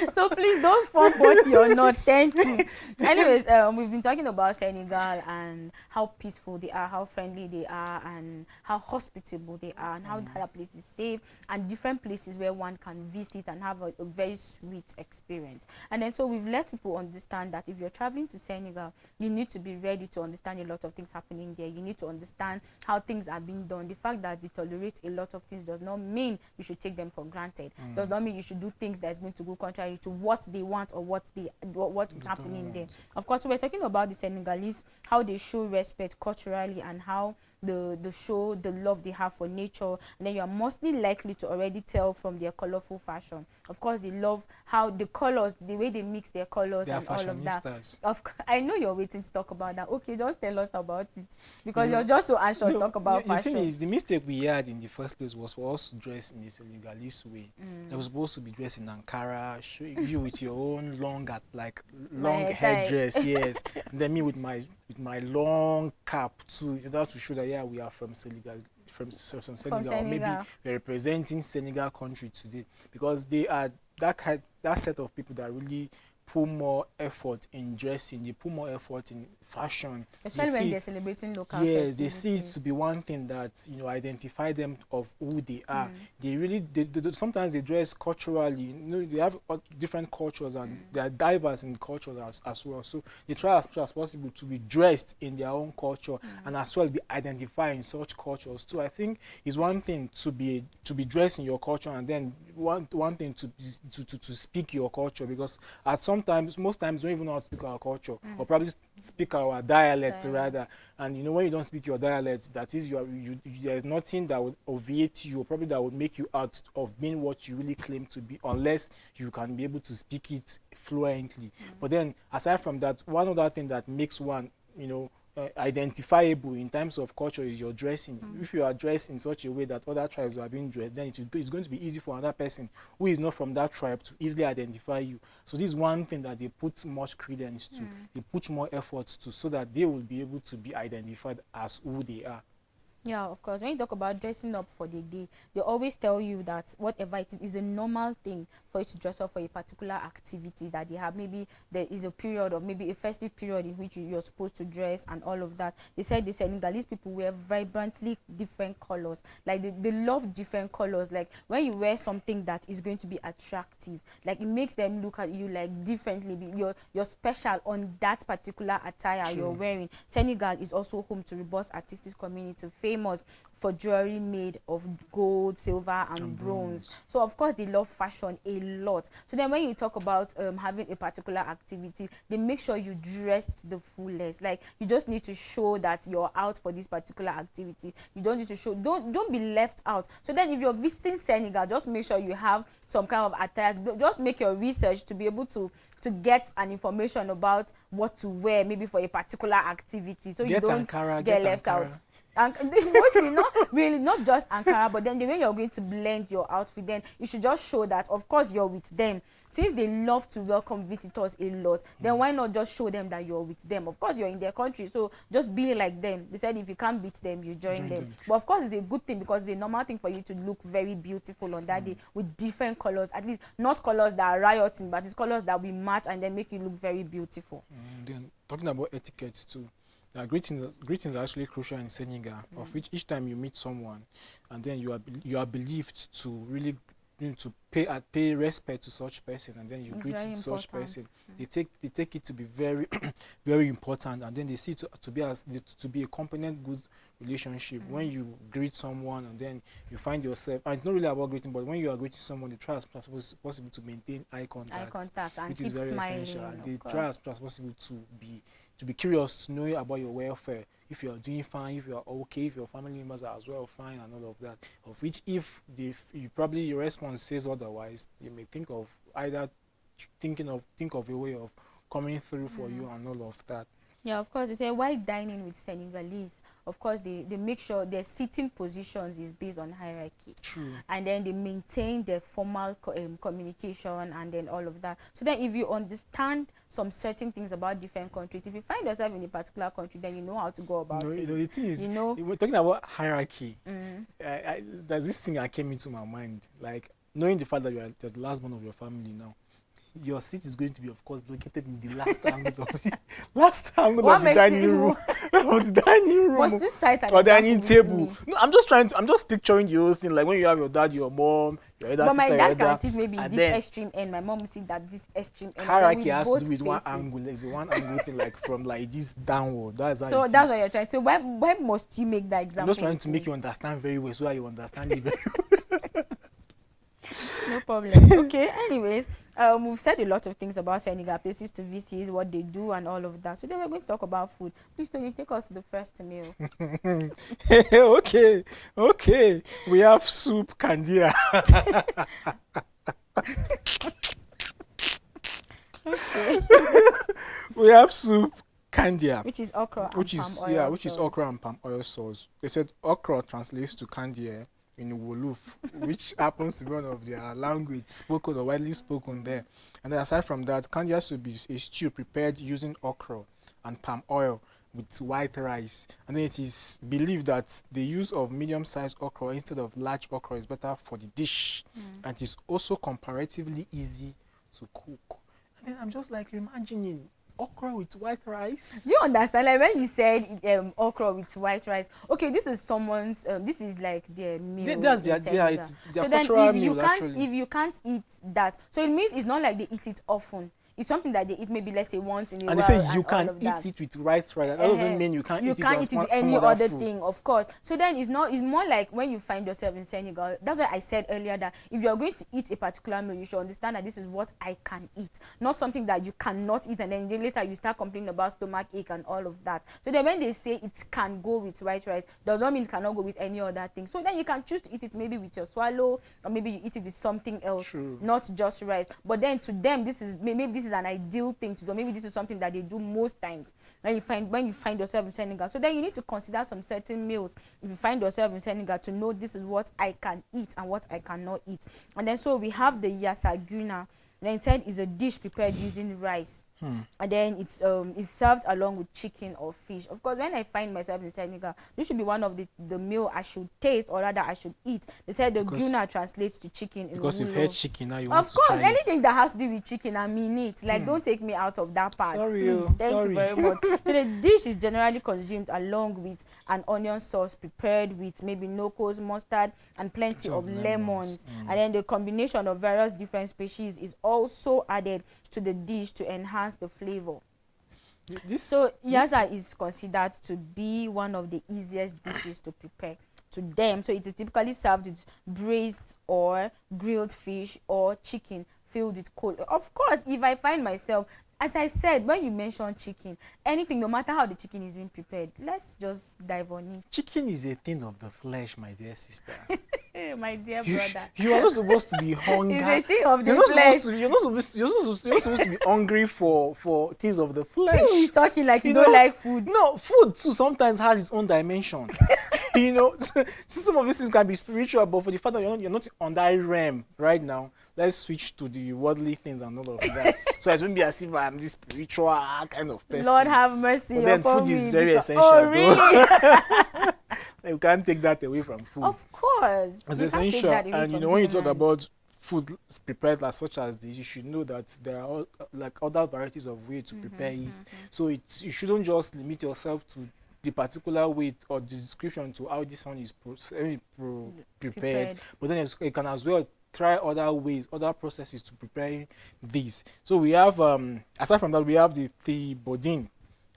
So please don't form what you're not. Thank you. Anyways, we've been talking about Senegal and how peaceful they are, how friendly they are, and how hospitable they are, and how that place is safe, and different places where one can visit and have a very sweet experience. And then so we've let people understand that if you're traveling to Senegal, you need to be ready to understand a lot of things happening there. You need to understand how things are being done. The fact that they tolerate a lot of things does not mean you should take them for granted. Does not mean you should do things that is going to go contrary to what they want or what is happening there. Of course, we're talking about the Senegalese, how they show respect culturally, and how the show the love they have for nature. And then you are mostly likely to already tell from their colorful fashion. Of course, they love how the colors, the way they mix their colors and all of that. I know you're waiting to talk about that. Okay, just tell us about it, because you're just so anxious to talk about fashion. The thing is, the mistake we had in the first place was for us to dress in the Senegalese way. I was supposed to be dressed in Ankara, you with your own long headdress, yes, and then me with my long cap too, in order to show that we are from Senegal, from Senegal. Or maybe we're representing Senegal country today, because they are that set of people that really put more effort in dressing. They put more effort in fashion, especially when they're celebrating local festivities. They see it to be one thing that identify them of who they are. They really sometimes they dress culturally. They have different cultures, and they are diverse in culture as well. So they try as much as possible to be dressed in their own culture, and as well be identified in such cultures too. I think it's one thing to be dressed in your culture, and then one thing to speak your culture, because most times don't even know how to speak our culture, or probably speak our dialect rather. And when you don't speak your dialect, that is there's nothing that would obviate you, or probably that would make you out of being what you really claim to be, unless you can be able to speak it fluently. But then aside from that, one other thing that makes one identifiable in terms of culture is your dressing. If you are dressed in such a way that other tribes are being dressed, then it's going to be easy for another person who is not from that tribe to easily identify you. So this is one thing that they put much credence to. They put more efforts to, so that they will be able to be identified as who they are. Yeah, of course. When you talk about dressing up for the day, they always tell you that whatever it is a normal thing for you to dress up for a particular activity that they have. Maybe there is a period, or maybe a festive period in which you're supposed to dress and all of that. They said the Senegalese people wear vibrantly different colors. Like they love different colors. Like when you wear something that is going to be attractive, like it makes them look at you like differently. You're special on that particular attire you're wearing. Senegal is also home to robust artistic community, famous for jewelry made of gold, silver, and bronze. So of course they love fashion a lot. So then when you talk about having a particular activity, they make sure you dress to the fullest. Like you just need to show that you're out for this particular activity. You don't need to show, don't be left out. So then if you're visiting Senegal, just make sure you have some kind of attire. Just make your research to be able to get an information about what to wear, maybe for a particular activity, so you don't get left out. And mostly not just Ankara, but then the way you're going to blend your outfit, then you should just show that of course you're with them. Since they love to welcome visitors a lot, then why not just show them that you're with them? Of course you're in their country, so just be like them. They said if you can't beat them, you join them. But of course it's a good thing, because it's a normal thing for you to look very beautiful on that day with different colors, at least not colors that are rioting, but it's colors that will match and then make you look very beautiful. Then talking about etiquette too, greetings are actually crucial in Senegal, of which each time you meet someone, and then you are believed to really to pay respect to such person, and then you greet such person. They take it to be very very important, and then they see it to be a component good relationship. When you greet someone and then you find yourself, and it's not really about greeting, but when you are greeting someone, they try as much as possible to maintain eye contact and which keep is very smiling, essential, and they try as much as possible to be curious, to know about your welfare, if you are doing fine, if you are okay, if your family members are as well fine, and all of that. Of which, if your response says otherwise, you may think of either think of a way of coming through for you and all of that. Yeah, of course. They say while dining with Senegalese, of course, they make sure their sitting positions is based on hierarchy. True. And then they maintain their formal communication and then all of that. So then if you understand some certain things about different countries, if you find yourself in a particular country, then you know how to go about things. The thing is, you know, we're talking about hierarchy. There's this thing that came into my mind, like knowing the fact that you're the last one of your family now. Your seat is going to be, of course, located in the last angle of the dining room. Of the dining room. Must you cite an or dining table. Me? No, I'm just picturing the whole thing. Like when you have your dad, your mom, your other but sister, my dad can sit maybe this extreme end. My mom will sit that this extreme end. Hierarchy has to do with one angle. It's a one angle thing, like from like this downward. That's how so that's what you're trying to. So when must you make that example? I'm just trying to make you understand very well, so that you understand it very well. No problem. Okay. Anyways, we've said a lot of things about Senegal, places to visit, what they do, and all of that. So then we're going to talk about food. Please, Tony, take us to the first meal. Okay. We have soup candia. Okay. We have soup candia, which is okra and palm oil sauce. Which is okra and palm oil sauce. They said okra translates to candia in Wolof, which happens to be one of their language spoken or widely spoken there. And then aside from that, candia soup is a stew prepared using okra and palm oil with white rice. And then it is believed that the use of medium-sized okra instead of large okra is better for the dish. And it is also comparatively easy to cook. And then I'm just like imagining okra with white rice. Do you understand? Like when you said okra with white rice, okay, this is someone's this is like their meal. That's their it's their so cultural then meal, actually. If you can't eat that, so it means it's not like they eat it often. It's something that they eat maybe, let's say, once in a while. And they say you can eat it with rice. That doesn't mean you can't eat it with any other thing, of course. So then it's more like when you find yourself in Senegal. That's why I said earlier that if you're going to eat a particular meal, you should understand that this is what I can eat, not something that you cannot eat, and then later you start complaining about stomach ache and all of that. So then when they say it can go with white rice, does not mean it cannot go with any other thing. So then you can choose to eat it maybe with your swallow, or maybe you eat it with something else. True. Not just rice. But then to them, this is an ideal thing to do. Maybe this is something that they do most times when you find yourself in Senegal. So then you need to consider some certain meals if you find yourself in Senegal to know this is what I can eat and what I cannot eat. And then so we have the yasaguna. Then said is a dish prepared using rice. And then it's served along with chicken or fish. Of course, when I find myself in Senegal, this should be one of the meal I should taste, or rather I should eat. They said the guna translates to chicken. Because you've had chicken, now you want to try it. Of course, anything that has to do with chicken, I mean it. Like, don't take me out of that part. Please. Thank you very much. So the dish is generally consumed along with an onion sauce prepared with maybe nokos, mustard, and plenty of lemons. And then the combination of various different species is also added to the dish to enhance the flavor. So yassa is considered to be one of the easiest dishes to prepare to them. So it is typically served with braised or grilled fish or chicken filled with cold. Of course, if I find myself, as I said, when you mention chicken, anything, no matter how the chicken is being prepared, let's just dive on it. Chicken is a thing of the flesh, my dear sister. My dear brother. You are not supposed to be hungry. It's a thing of the flesh. You're not supposed to be hungry for things of the flesh. See, he's talking like you don't like food. No, food too sometimes has its own dimension. Some of these things can be spiritual, but for the fact that you're not on that realm right now, let's switch to the worldly things and all of that. So it won't be as if I'm this spiritual kind of person. Lord have mercy. But then food is very essential. Oh, really? You can't take that away from food. Of course. It's essential. And when you talk about food prepared as such as this, you should know that there are other varieties of ways to prepare it. So you shouldn't just limit yourself to the particular way or the description to how this one is prepared. But then you can as well try other ways, other processes to prepare this. So we have, aside from that, we have the thiebodin,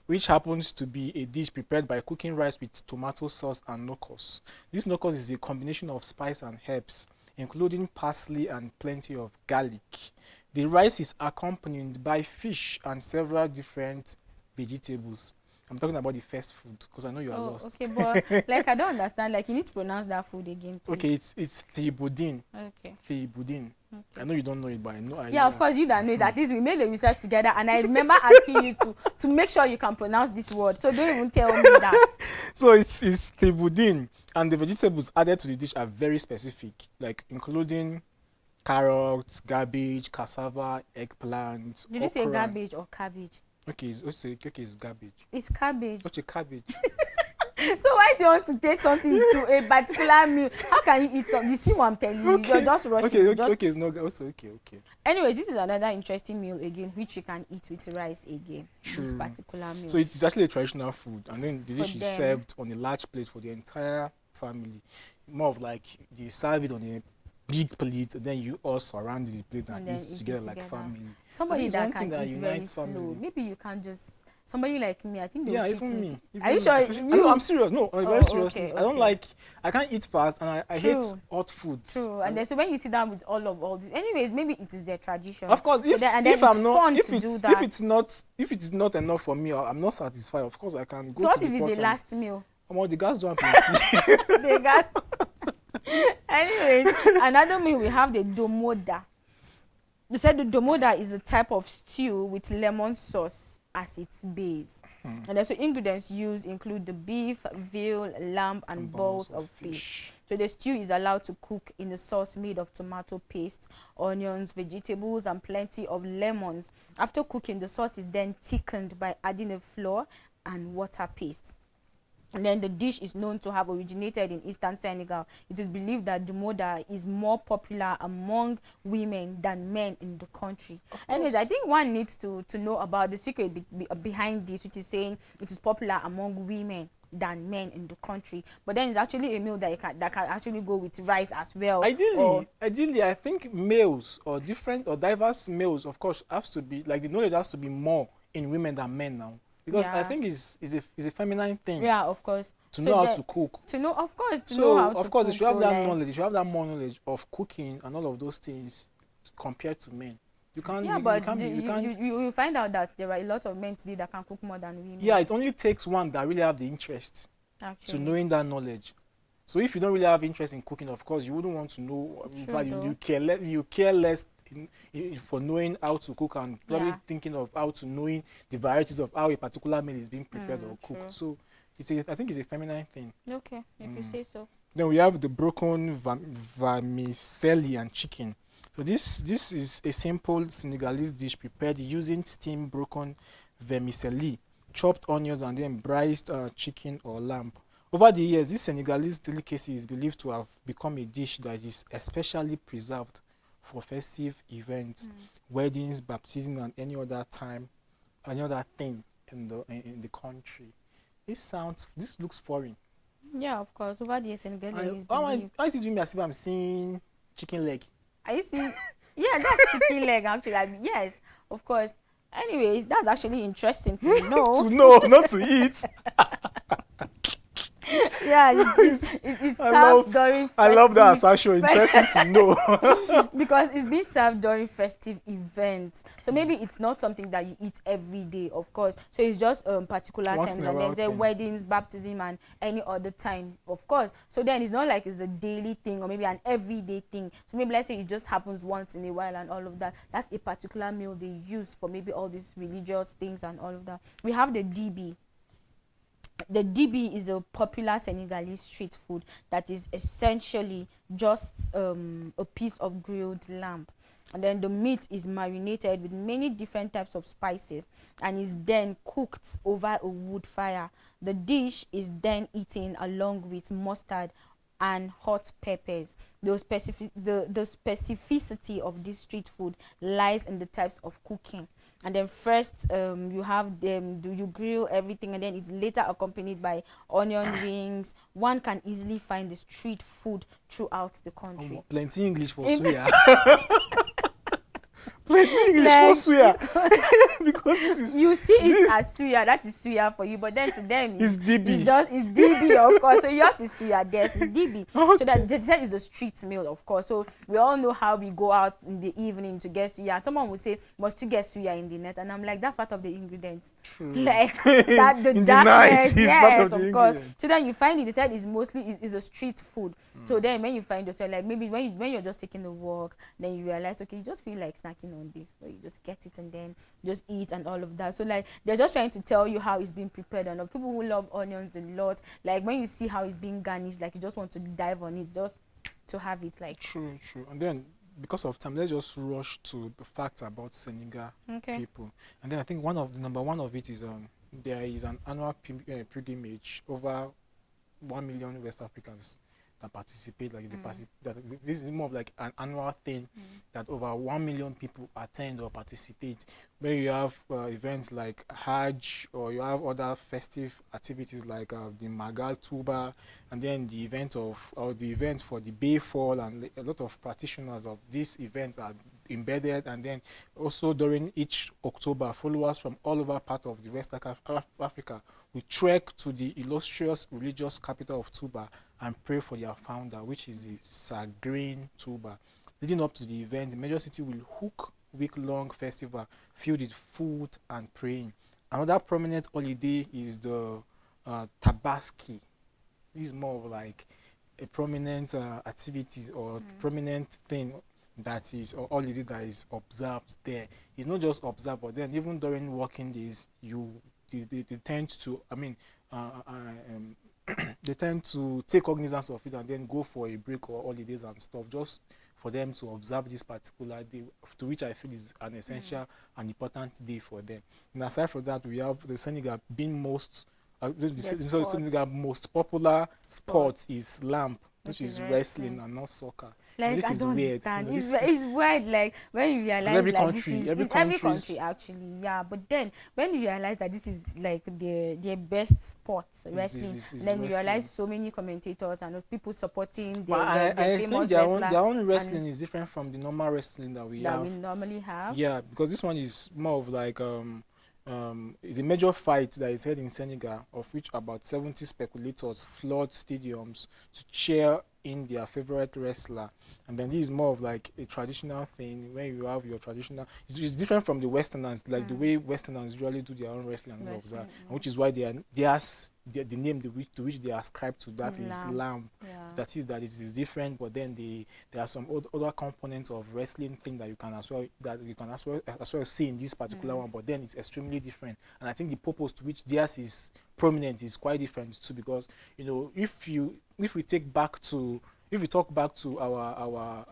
which happens to be a dish prepared by cooking rice with tomato sauce and nokos. This nokos is a combination of spice and herbs, including parsley and plenty of garlic. The rice is accompanied by fish and several different vegetables. I'm talking about the first food because I know you are lost. Okay, but I don't understand. You need to pronounce that food again, please. Okay, it's thiebodin. Okay. Thiebodin. I know you don't know it, but I know. Yeah, of course, you that know it. At least we made the research together, and I remember asking you to make sure you can pronounce this word. So don't even tell me that. So it's tibudin, and the vegetables added to the dish are very specific, like including carrots, cabbage, cassava, eggplant. Did you say okra. garbage or cabbage? Okay, it's garbage. It's cabbage. Okay, cabbage. So why do you want to take something to a particular meal? How can you eat something? You see what I'm telling you? Okay. You're just rushing. Okay, it's not also okay. Anyways, this is another interesting meal again, which you can eat with rice again. True. This particular meal. So it's actually a traditional food, and then the dish For is them. served on a large plate for the entire family. More of like they serve it on a big plate, and then you all surround the plate and And then eat eat it together like together. family. Somebody It's that one thing can that eat very unites slow. family. Maybe you can just somebody like me. I think they Yeah, will cheat even me. me. Are you sure? Especially- No, I'm serious. No, I'm very Oh, serious. okay, I don't okay. like. I can't eat fast, and I hate True. hot food. True. And then so when you sit down with all this, anyways, maybe it is their tradition. Of course, So if, then- and then if I'm it's not, fun if to it's do that. if it's not enough for me, or I'm not satisfied. Of course, I can go So to what the if pot it's the and- last meal? Well, the gas don't have plenty. They got. Anyways, another meal we have the domoda. They said the domoda is a type of stew with lemon sauce as its base. And then so ingredients used include the beef, veal, lamb, and balls of fish. So the stew is allowed to cook in a sauce made of tomato paste, onions, vegetables, and plenty of lemons. After cooking, the sauce is then thickened by adding a flour and water paste. And then the dish is known to have originated in eastern Senegal. It is believed that Dumoda is more popular among women than men in the country. Anyways, I think one needs to know about the secret behind this, which is saying it is popular among women than men in the country. But then it's actually a meal that can actually go with rice as well. Ideally, I think males or different or diverse males, of course, has to be like the knowledge has to be more in women than men now. Because I think it's a feminine thing. Yeah, of course. To know how to cook. To know, of course, So know how to of course, cook. you should have So that like, knowledge. You should have that more knowledge of cooking and all of those things compared to men. You can't. Yeah, you but can't be- you can't. you find out that there are a lot of men today that can cook more than women. Yeah, it only takes one that really have the interest Actually. to knowing that knowledge. So if you don't really have interest in cooking, of course, you wouldn't want to know. In True, fact, though. you care less for knowing how to cook and probably Yeah. thinking of how to knowing the varieties of how a particular meal is being prepared or true. cooked. So I think it's a feminine thing. Okay, if you say so. Then we have the broken vermicelli and chicken. So this is a simple Senegalese dish prepared using steamed broken vermicelli, chopped onions, and then braised chicken or lamb. Over the years, this Senegalese delicacy is believed to have become a dish that is especially preserved for festive events, weddings, baptism, and any other thing in the country. This looks foreign. Yeah, of course. Over the years, Senegalese Why is it doing me as if I'm seeing chicken leg? Are you seeing? Yeah, that's chicken leg actually. Yes, of course. Anyways, that's actually interesting to know. To know, not to eat. Yeah, it's served during festive. I love that assertion. Interesting to know. Because it's being served during festive events. So maybe it's not something that you eat every day, of course. So it's just particular Once times, in a and then while say thing. weddings, baptism, and any other time, of course. So then it's not like it's a daily thing or maybe an everyday thing. So maybe let's say it just happens once in a while and all of that. That's a particular meal they use for maybe all these religious things and all of that. We have the DB. The DB is a popular Senegalese street food that is essentially just a piece of grilled lamb. And then the meat is marinated with many different types of spices and is then cooked over a wood fire. The dish is then eaten along with mustard and hot peppers. The specificity of this street food lies in the types of cooking. And then first you have them, you grill everything, and then it's later accompanied by onion rings. One can easily find the street food throughout the country. Plenty English for Suya. plenty English for suya. Because this is you see it this as suya, that is suya for you, but then to them is DB. it's DB, of course. So yours is suya, theirs is DB. Okay. So that they said is a street meal, of course. So we all know how we go out in the evening to get suya. Someone will say, must you get suya in the net? And I'm like, that's part of the ingredients. True. Like that the In the darkness, night, it's yes, part of the course. ingredients. So then you find it, they said is mostly is a street food. So then when you find yourself, like maybe when you're just taking a walk, then you realize, okay, you just feel like snacking on this, so you just get it and then just eat and all of that. So like they're just trying to tell you how it's being prepared, and people who love onions a lot, like when you see how it's being garnished, like you just want to dive on it just to have it. Like True. And then because of time, let's just rush to the facts about Senegal okay, people. And then I think number one of it is there is an annual pilgrimage. Over 1 million West Africans that participate. Like that this is more of like an annual thing that over 1 million people attend or participate. Where you have events like Hajj, or you have other festive activities like the Magal Tuba, and then the event for the Bayfall, and a lot of practitioners of these events are embedded. And then also during each October, followers from all over part of the West Africa will trek to the illustrious religious capital of Tuba and pray for their founder, which is the Sagrain Tuba. Leading up to the event, the major city will hook week-long festival filled with food and praying. Another prominent holiday is the Tabaski. This is more of like a prominent activity or prominent thing that is, or holiday that is observed there. It's not just observed, but then even during working days, they tend to, they tend to take cognizance of it and then go for a break or holidays and stuff, just for them to observe this particular day, to which I feel is an essential and important day for them. And aside from that, we have the Senegal being Senegal most popular sport is lamp, which is wrestling and not soccer. Like, this I is don't weird. understand. It's weird. Like when you realize every like country, this is every every country actually, yeah. But then when you realize that this is like their best sport, wrestling, then you realize so many commentators and people supporting their famous think wrestler. their own wrestling is different from the normal wrestling that we normally have. Yeah, because this one is more of like is a major fight that is held in Senegal, of which about 70 speculators flood stadiums to cheer in their favorite wrestler. And then this is more of like a traditional thing where you have your traditional. It's different from the Westerners, like the way Westerners usually do their own wrestling and all of that, and which is why the name to which they ascribe to that is lamb. That it is different, but then there are some other components of wrestling thing that you can as well see in this particular one, but then it's extremely different. And I think the purpose to which theirs is prominent is quite different too, because if we talk back to our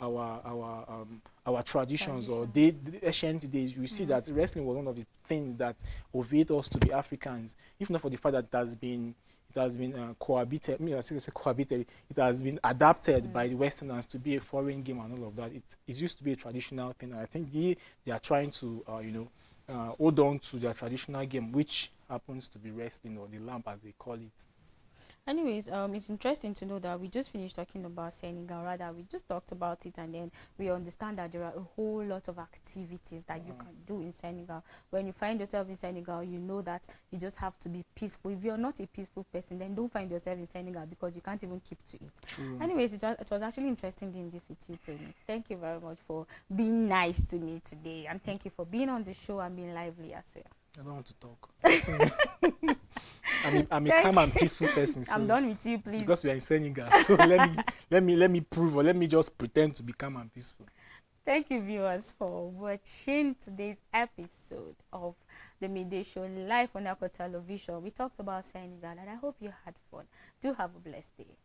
traditions or the ancient days, you see that wrestling was one of the things that ovate us to be Africans. If not for the fact that it has been cohabited. It has been adapted by the Westerners to be a foreign game and all of that. It used to be a traditional thing, and I think they are trying to hold on to their traditional game, which happens to be wrestling, or the lamp as they call it. Anyways, it's interesting to know that we just finished talking about Senegal. Rather, we just talked about it, and then we understand that there are a whole lot of activities that you can do in Senegal. When you find yourself in Senegal, you know that you just have to be peaceful. If you're not a peaceful person, then don't find yourself in Senegal, because you can't even keep to it. True. Anyways, it was actually interesting doing this with you, Tony. Thank you very much for being nice to me today, and thank you for being on the show and being lively as well. I don't want to talk. I'm a calm and peaceful person. So I'm done with you, please. Because we are in Senegal, so let me prove, or let me just pretend to be calm and peaceful. Thank you, viewers, for watching today's episode of the Midday Show live on Aqua Television. We talked about Senegal, and I hope you had fun. Do have a blessed day.